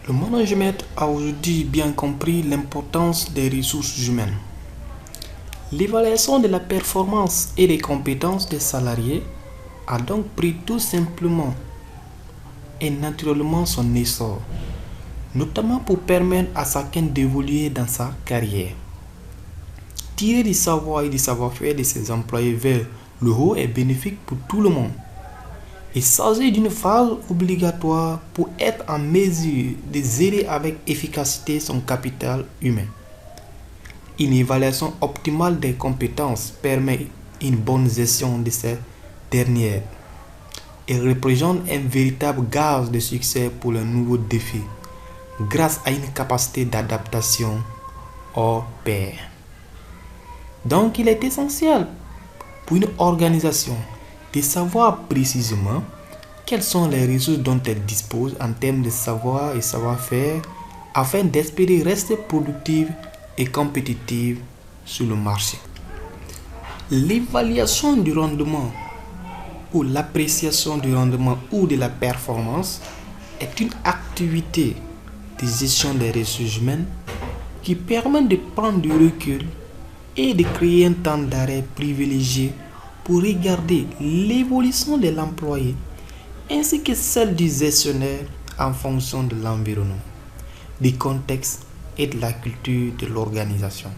Le management a aujourd'hui bien compris l'importance des ressources humaines. L'évaluation de la performance et des compétences des salariés a donc pris tout simplement et naturellement son essor, notamment pour permettre à chacun d'évoluer dans sa carrière. Tirer du savoir et du savoir-faire de ses employés vers le haut est bénéfique pour tout le monde. Il s'agit d'une phase obligatoire pour être en mesure de gérer avec efficacité son capital humain. Une évaluation optimale des compétences permet une bonne gestion de ces dernières et représente un véritable gage de succès pour les nouveaux défis grâce à une capacité d'adaptation hors pair. Donc il est essentiel pour une organisation de savoir précisément quelles sont les ressources dont elle dispose en termes de savoir et savoir-faire afin d'espérer rester productive et compétitive sur le marché. L'évaluation du rendement ou l'appréciation du rendement ou de la performance est une activité de gestion des ressources humaines qui permet de prendre du recul et de créer un temps d'arrêt privilégié pour regarder l'évolution de l'employé ainsi que celle du gestionnaire en fonction de l'environnement, du contexte et de la culture de l'organisation.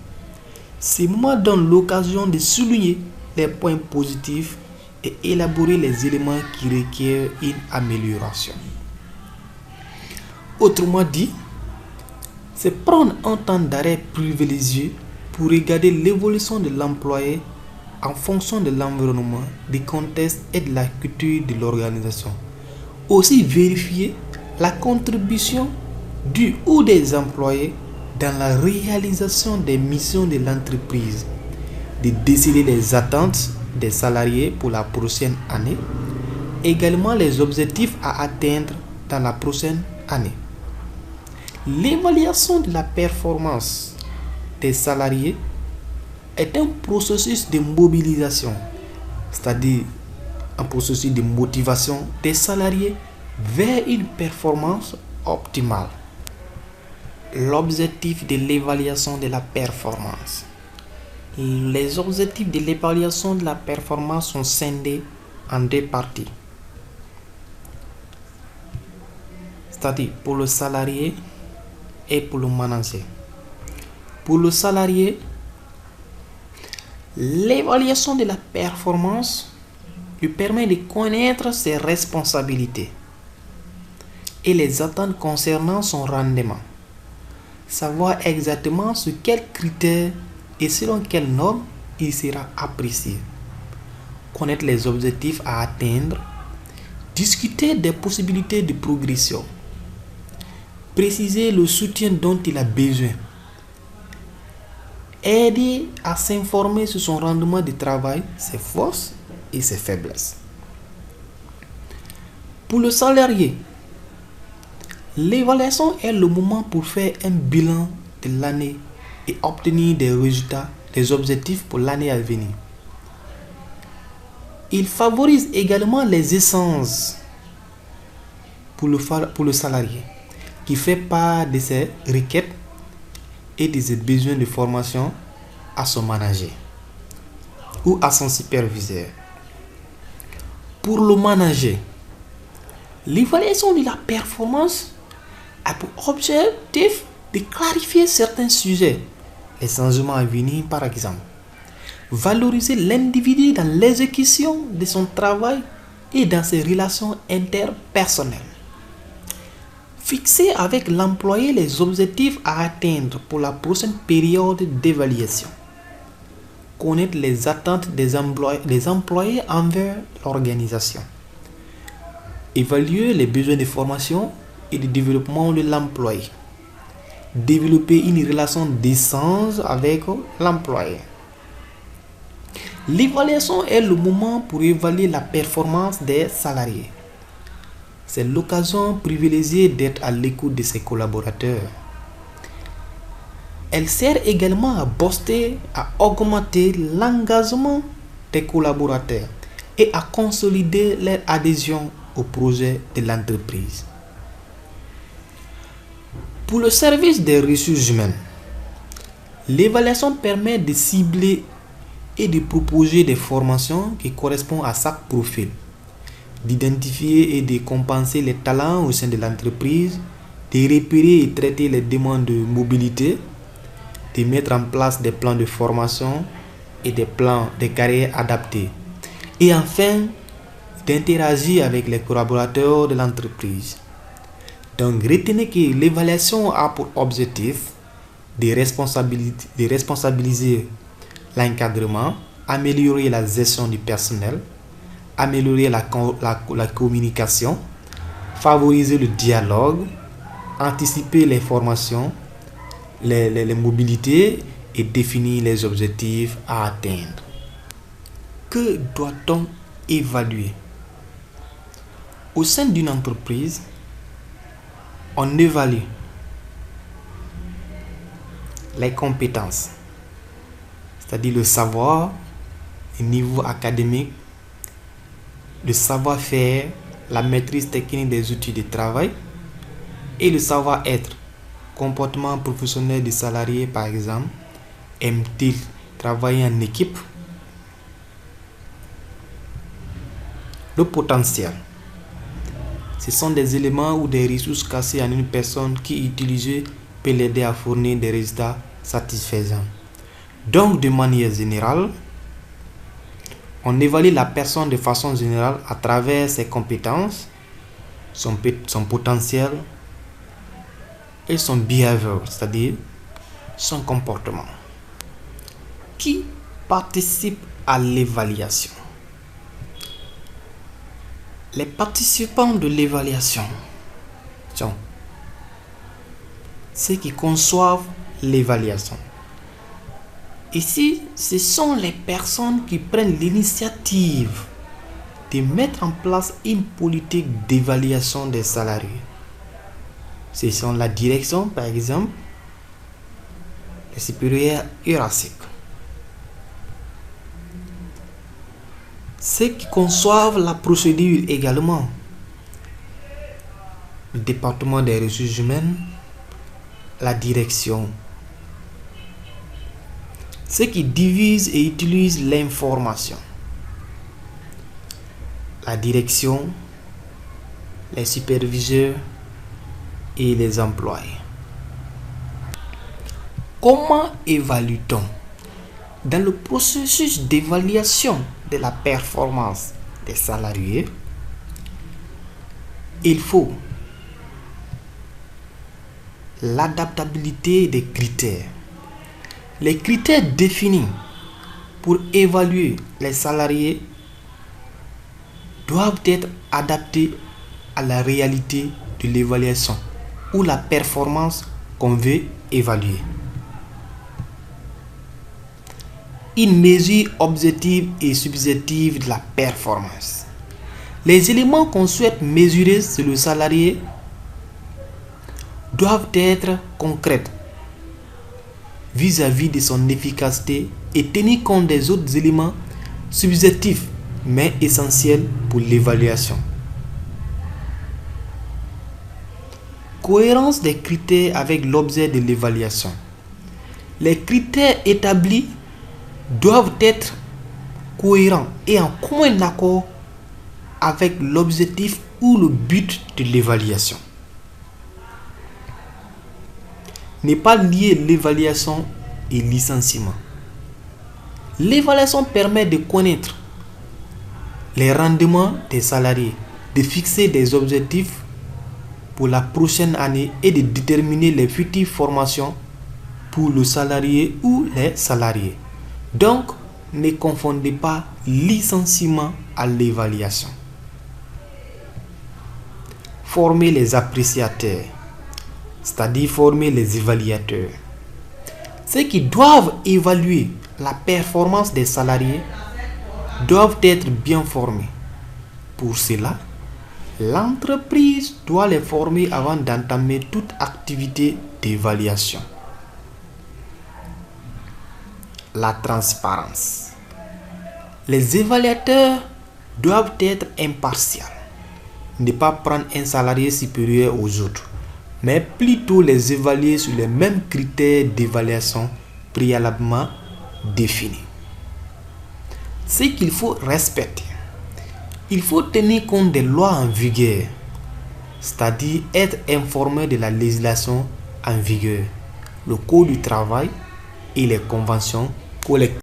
Ces moments donnent l'occasion de souligner les points positifs et élaborer les éléments qui requièrent une amélioration. Autrement dit, c'est prendre un temps d'arrêt privilégié pour regarder l'évolution de l'employé en fonction de l'environnement, du contexte et de la culture de l'organisation. Aussi vérifier la contribution du ou des employés dans la réalisation des missions de l'entreprise, de décider les attentes des salariés pour la prochaine année, également les objectifs à atteindre dans la prochaine année. L'évaluation de la performance des salariés est un processus de mobilisation, c'est-à-dire un processus de motivation des salariés vers une performance optimale. L'objectif de l'évaluation de la performance. Les objectifs de l'évaluation de la performance sont scindés en deux parties, c'est-à-dire pour le salarié et pour le manager. Pour le salarié, l'évaluation de la performance lui permet de connaître ses responsabilités et les attentes concernant son rendement. Savoir exactement sur quels critères et selon quelles normes il sera apprécié. Connaître les objectifs à atteindre. Discuter des possibilités de progression. Préciser le soutien dont il a besoin. Aider à s'informer sur son rendement de travail, ses forces et ses faiblesses. Pour le salarié, l'évaluation est le moment pour faire un bilan de l'année et obtenir des résultats, des objectifs pour l'année à venir. Il favorise également les échanges pour le salarié qui fait part de ses requêtes et de ses besoins de formation à son manager ou à son superviseur. Pour le manager, l'évaluation de la performance a pour objectif de clarifier certains sujets, les changements à venir par exemple, valoriser l'individu dans l'exécution de son travail et dans ses relations interpersonnelles, fixer avec l'employé les objectifs à atteindre pour la prochaine période d'évaluation, connaître les attentes des employés envers l'organisation, évaluer les besoins de formation et de développement de l'employé, développer une relation d'échange avec l'employé. L'évaluation est le moment pour évaluer la performance des salariés. C'est l'occasion privilégiée d'être à l'écoute de ses collaborateurs. Elle sert également à booster, à augmenter l'engagement des collaborateurs et à consolider leur adhésion au projet de l'entreprise. Pour le service des ressources humaines, l'évaluation permet de cibler et de proposer des formations qui correspondent à chaque profil, d'identifier et de compenser les talents au sein de l'entreprise, de repérer et traiter les demandes de mobilité, de mettre en place des plans de formation et des plans de carrière adaptés, et enfin d'interagir avec les collaborateurs de l'entreprise. Donc retenez que l'évaluation a pour objectif de responsabiliser l'encadrement, améliorer la gestion du personnel, améliorer la communication, favoriser le dialogue, anticiper les formations, les mobilités et définir les objectifs à atteindre. Que doit-on évaluer? Au sein d'une entreprise, on évalue les compétences, c'est-à-dire le savoir, le niveau académique, le savoir-faire, la maîtrise technique des outils de travail et le savoir-être, comportement professionnel des salariés par exemple. Aime-t-il travailler en équipe? Le potentiel. Ce sont des éléments ou des ressources cassées en une personne qui, utilisée, peut l'aider à fournir des résultats satisfaisants. Donc, de manière générale, on évalue la personne de façon générale à travers ses compétences, son potentiel et son behavior, c'est-à-dire son comportement. Qui participe à l'évaluation? Les participants de l'évaluation sont ceux qui conçoivent l'évaluation. Ici, ce sont les personnes qui prennent l'initiative de mettre en place une politique d'évaluation des salariés. Ce sont la direction, par exemple, les supérieurs hiérarchiques. Ceux qui conçoivent la procédure également, le département des ressources humaines, la direction. Ceux qui divisent et utilisent l'information, la direction, les superviseurs et les employés. Comment évalue-t-on? Dans le processus d'évaluation de la performance des salariés, il faut l'adaptabilité des critères. Les critères définis pour évaluer les salariés doivent être adaptés à la réalité de l'évaluation ou la performance qu'on veut évaluer. Une mesure objective et subjective de la performance. Les éléments qu'on souhaite mesurer sur le salarié doivent être concrets vis-à-vis de son efficacité et tenir compte des autres éléments subjectifs mais essentiels pour l'évaluation. Cohérence des critères avec l'objet de l'évaluation. Les critères établis doivent être cohérents et en commun accord avec l'objectif ou le but de l'évaluation. Ne pas lier l'évaluation et le licenciement. L'évaluation permet de connaître les rendements des salariés, de fixer des objectifs pour la prochaine année et de déterminer les futures formations pour le salarié ou les salariés. Donc, ne confondez pas licenciement à l'évaluation. Former les appréciateurs, c'est-à-dire former les évaluateurs. Ceux qui doivent évaluer la performance des salariés doivent être bien formés. Pour cela, l'entreprise doit les former avant d'entamer toute activité d'évaluation. La transparence. Les évaluateurs doivent être impartials. Ne pas prendre un salarié supérieur aux autres. mais plutôt les évaluer sur les mêmes critères d'évaluation préalablement définis. Ce qu'il faut respecter. Il faut tenir compte des lois en vigueur, c'est-à-dire être informé de la législation en vigueur, le code du travail et les conventions collectives.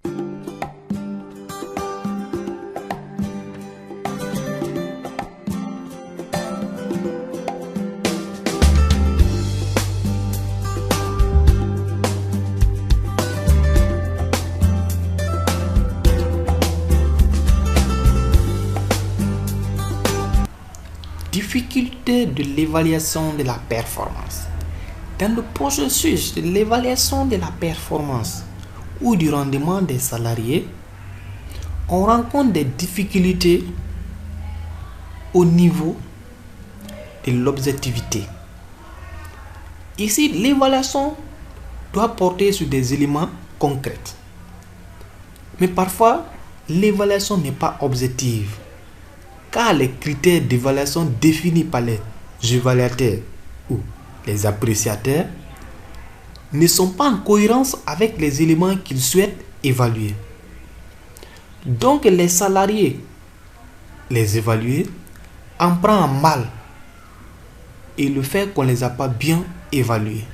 Difficulté de l'évaluation de la performance. Dans le processus de l'évaluation de la performance ou du rendement des salariés, on rencontre des difficultés au niveau de l'objectivité. Ici, l'évaluation doit porter sur des éléments concrets. Mais parfois, l'évaluation n'est pas objective, car les critères d'évaluation définis par les évaluateurs ou les appréciateurs ne sont pas en cohérence avec les éléments qu'ils souhaitent évaluer. Donc les salariés, les évalués, en prennent mal et le fait qu'on ne les a pas bien évalués.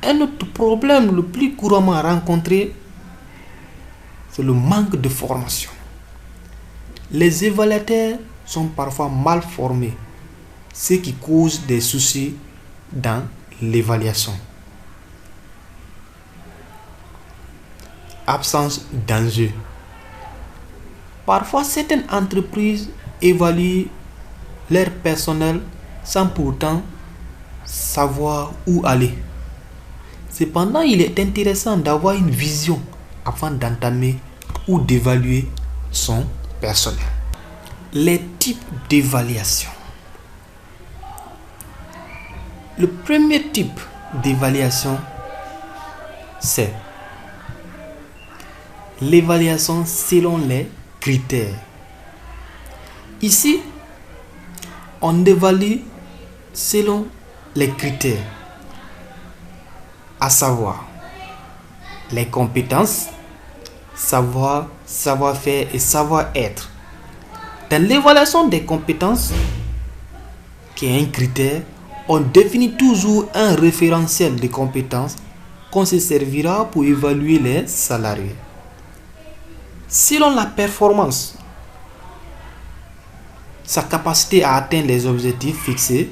Un autre problème le plus couramment rencontré, c'est le manque de formation. Les évaluateurs sont parfois mal formés, ce qui cause des soucis dans l'évaluation. Absence d'enjeu. Parfois, certaines entreprises évaluent leur personnel sans pourtant savoir où aller. Cependant, il est intéressant d'avoir une vision afin d'entamer ou d'évaluer son personnel. Les types d'évaluation. Le premier type d'évaluation, c'est l'évaluation selon les critères. Ici, on évalue selon les critères, à savoir les compétences, savoir-faire et savoir-être. Dans l'évaluation des compétences, qui est un critère, on définit toujours un référentiel de compétences qu'on se servira pour évaluer les salariés. Selon la performance, sa capacité à atteindre les objectifs fixés,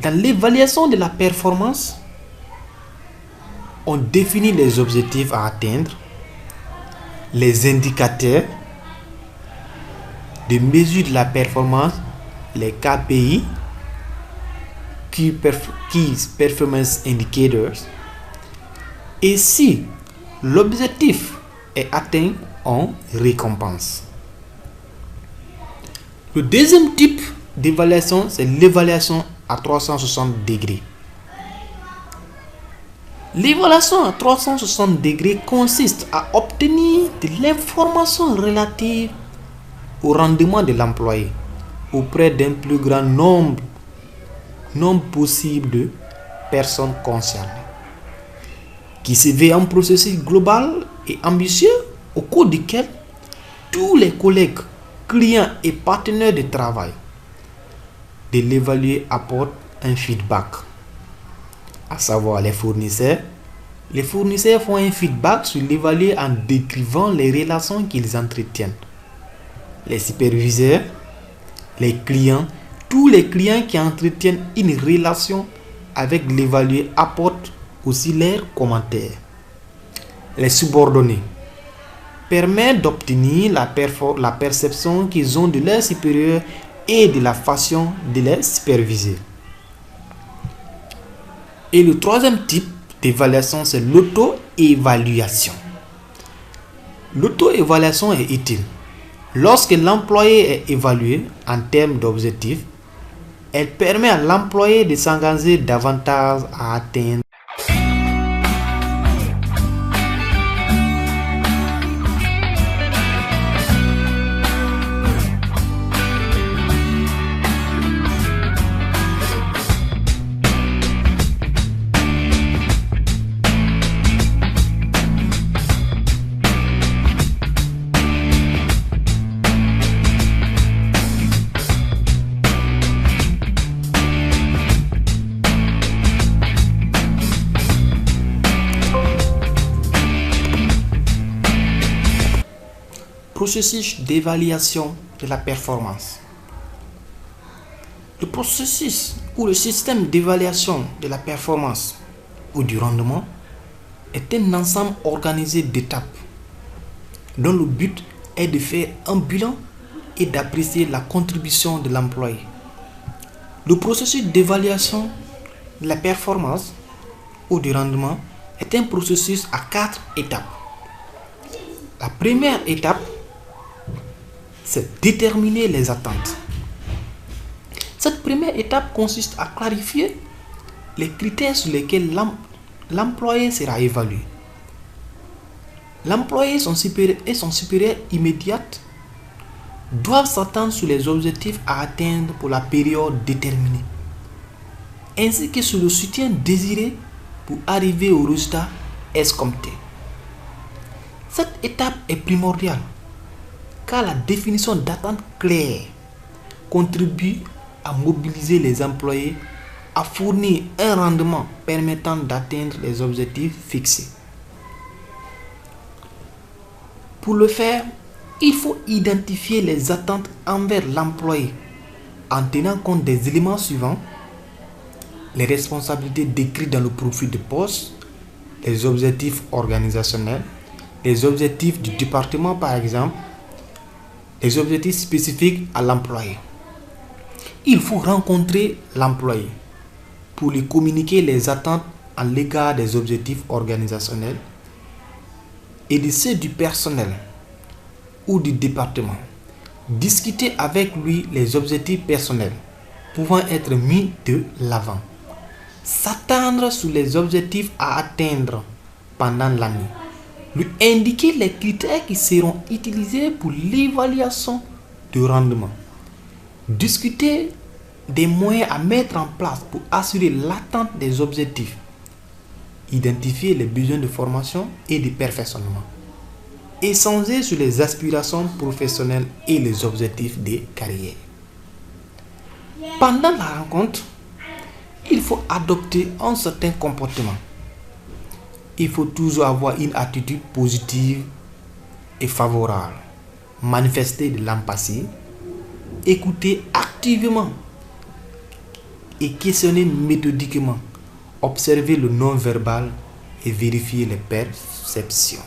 dans l'évaluation de la performance, on définit les objectifs à atteindre, les indicateurs de mesure de la performance, les KPI, Key Performance Indicators, et si l'objectif est atteint, on récompense. Le deuxième type d'évaluation, c'est l'évaluation à 360 degrés. L'évaluation à 360 degrés consiste à obtenir de l'information relative au rendement de l'employé auprès d'un plus grand nombre possible de personnes concernées, qui se veut un processus global et ambitieux au cours duquel tous les collègues, clients et partenaires de travail de l'évaluer apportent un feedback, à savoir les fournisseurs. Les fournisseurs font un feedback sur l'évalué en décrivant les relations qu'ils entretiennent. Les superviseurs, les clients, tous les clients qui entretiennent une relation avec l'évalué apportent aussi leurs commentaires. Les subordonnés permettent d'obtenir la perception qu'ils ont de leurs supérieurs et de la façon de les superviser. Et le troisième type d'évaluation, c'est l'auto-évaluation. L'auto-évaluation est utile. Lorsque l'employé est évalué en termes d'objectifs, elle permet à l'employé de s'engager davantage à atteindre processus d'évaluation de la performance. Le processus ou le système d'évaluation de la performance ou du rendement est un ensemble organisé d'étapes dont le but est de faire un bilan et d'apprécier la contribution de l'employé. Le processus d'évaluation de la performance ou du rendement est un processus à 4 étapes. La première étape, c'est déterminer les attentes. Cette première étape consiste à clarifier les critères sur lesquels l'employé sera évalué. L'employé et son supérieur immédiat doivent s'attendre sur les objectifs à atteindre pour la période déterminée, ainsi que sur le soutien désiré pour arriver au résultat escompté. Cette étape est primordiale car la définition d'attentes claires contribue à mobiliser les employés à fournir un rendement permettant d'atteindre les objectifs fixés. Pour le faire, il faut identifier les attentes envers l'employé en tenant compte des éléments suivants: les responsabilités décrites dans le profil de poste, les objectifs organisationnels, les objectifs du département par exemple, les objectifs spécifiques à l'employé. Il faut rencontrer l'employé pour lui communiquer les attentes à l'égard des objectifs organisationnels et de ceux du personnel ou du département. Discuter avec lui les objectifs personnels pouvant être mis de l'avant. S'attendre sur les objectifs à atteindre pendant l'année. Lui indiquer les critères qui seront utilisés pour l'évaluation de rendement. Discuter des moyens à mettre en place pour assurer l'atteinte des objectifs. Identifier les besoins de formation et de perfectionnement. Échanger sur les aspirations professionnelles et les objectifs de carrière. Pendant la rencontre, il faut adopter un certain comportement. Il faut toujours avoir une attitude positive et favorable, manifester de l'empathie, écouter activement et questionner méthodiquement, observer le non-verbal et vérifier les perceptions.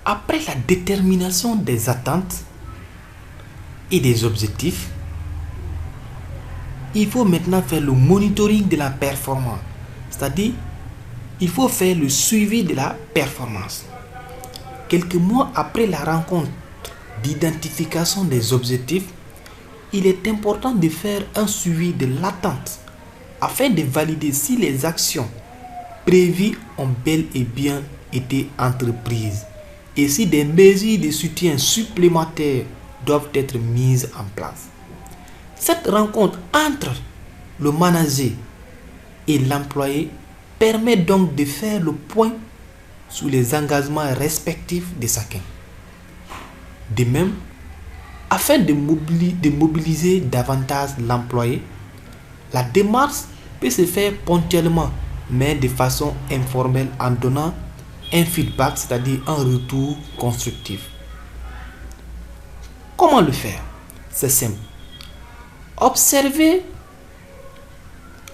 Après la détermination des attentes et des objectifs, il faut maintenant faire le monitoring de la performance, c'est-à-dire il faut faire le suivi de la performance. Quelques mois après la rencontre d'identification des objectifs, il est important de faire un suivi de l'attente afin de valider si les actions prévues ont bel et bien été entreprises et si des mesures de soutien supplémentaires doivent être mises en place. Cette rencontre entre le manager et l'employé permet donc de faire le point sur les engagements respectifs de chacun. De même, afin de mobiliser davantage l'employé, la démarche peut se faire ponctuellement, mais de façon informelle en donnant un feedback, c'est-à-dire un retour constructif. Comment le faire? C'est simple. Observez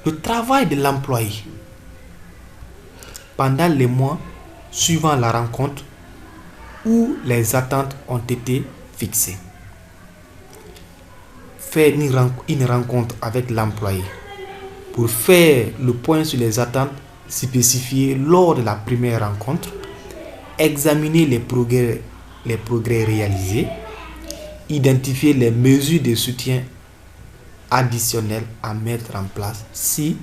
le travail de l'employé pendant les mois suivant la rencontre où les attentes ont été fixées. Faire une rencontre avec l'employé pour faire le point sur les attentes spécifiées lors de la première rencontre, examiner les progrès réalisés, identifier les mesures de soutien additionnelles à mettre en place si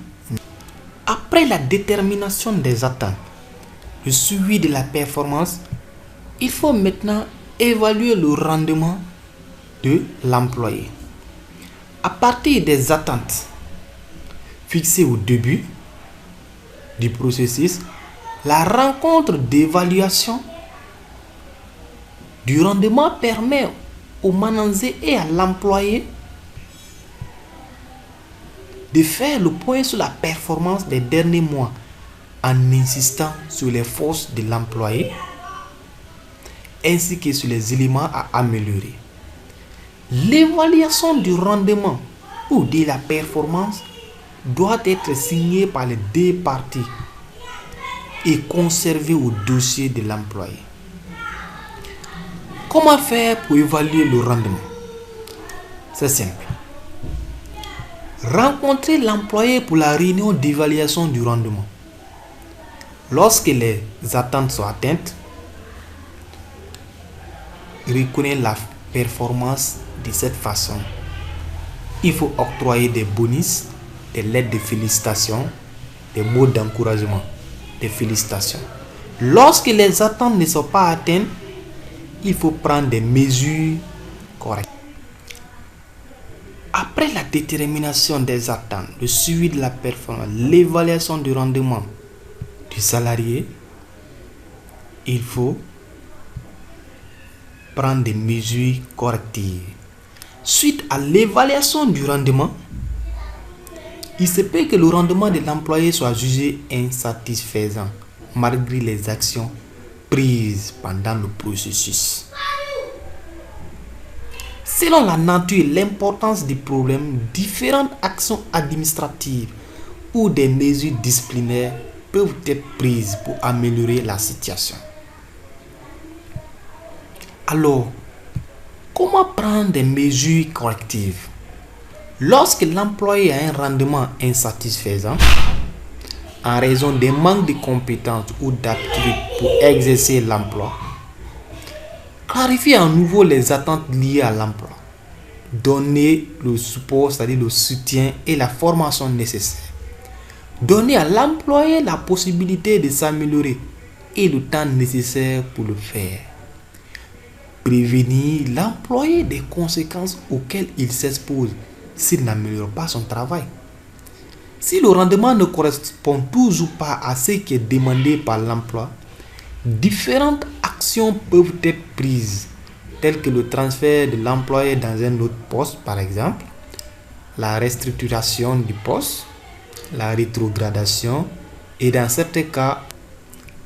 après la détermination des attentes, le suivi de la performance, il faut maintenant évaluer le rendement de l'employé. À partir des attentes fixées au début du processus, la rencontre d'évaluation du rendement permet au manager et à l'employé de faire le point sur la performance des derniers mois en insistant sur les forces de l'employé ainsi que sur les éléments à améliorer. L'évaluation du rendement ou de la performance doit être signée par les deux parties et conservée au dossier de l'employé. Comment faire pour évaluer le rendement? C'est simple. Rencontrer l'employé pour la réunion d'évaluation du rendement. Lorsque les attentes sont atteintes, reconnaître la performance de cette façon. Il faut octroyer des bonus, des lettres de félicitations, des mots d'encouragement, des félicitations. Lorsque les attentes ne sont pas atteintes, il faut prendre des mesures correctes. Après la détermination des attentes, le suivi de la performance, l'évaluation du rendement du salarié, il faut prendre des mesures correctives. Suite à l'évaluation du rendement, il se peut que le rendement de l'employé soit jugé insatisfaisant malgré les actions prises pendant le processus. Selon la nature et l'importance du problème, différentes actions administratives ou des mesures disciplinaires peuvent être prises pour améliorer la situation. Alors, comment prendre des mesures correctives? Lorsque l'employé a un rendement insatisfaisant, en raison des manques de compétences ou d'aptitudes pour exercer l'emploi, clarifier à nouveau les attentes liées à l'emploi, donner le support, c'est-à-dire le soutien et la formation nécessaire, donner à l'employé la possibilité de s'améliorer et le temps nécessaire pour le faire, prévenir l'employé des conséquences auxquelles il s'expose s'il n'améliore pas son travail. Si le rendement ne correspond toujours pas à ce qui est demandé par l'emploi, différentes actions peuvent être prises, telles que le transfert de l'employé dans un autre poste, par exemple, la restructuration du poste, la rétrogradation, et dans certains cas,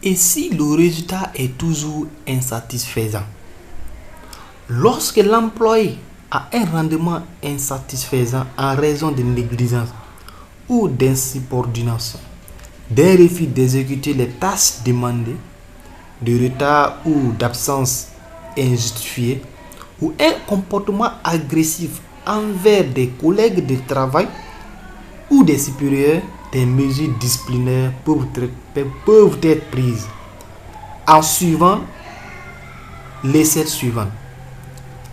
et si le résultat est toujours insatisfaisant. Lorsque l'employé a un rendement insatisfaisant en raison de négligence ou d'insubordination, d'un refus d'exécuter les tâches demandées, de retard ou d'absence injustifiée, ou un comportement agressif envers des collègues de travail ou des supérieurs, des mesures disciplinaires peuvent être prises en suivant les scènes suivantes.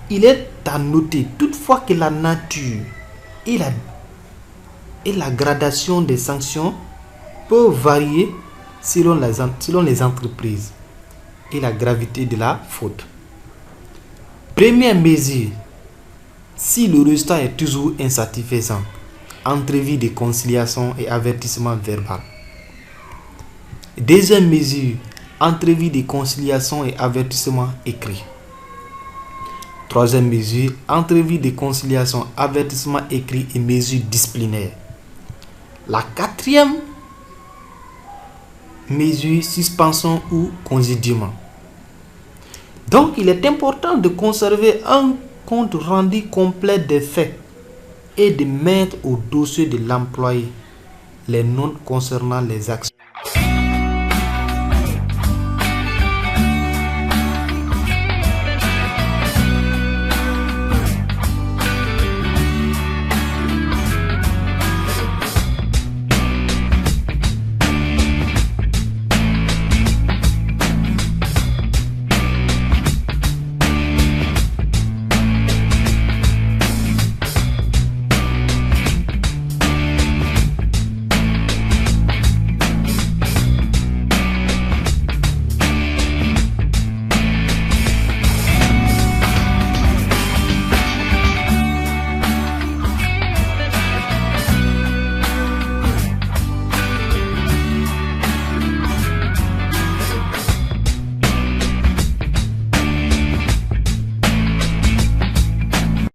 Il est à noter toutefois que la nature et la gradation des sanctions peuvent varier selon les entreprises et la gravité de la faute. Première mesure, si le résultat est toujours insatisfaisant, entrevue de conciliation et avertissement verbal. Deuxième mesure, entrevue de conciliation et avertissement écrit. Troisième mesure, entrevue de conciliation, avertissement écrit et mesures disciplinaires. La quatrième mesure, suspension ou congédiement. Donc, il est important de conserver un compte rendu complet des faits et de mettre au dossier de l'employé les notes concernant les actions.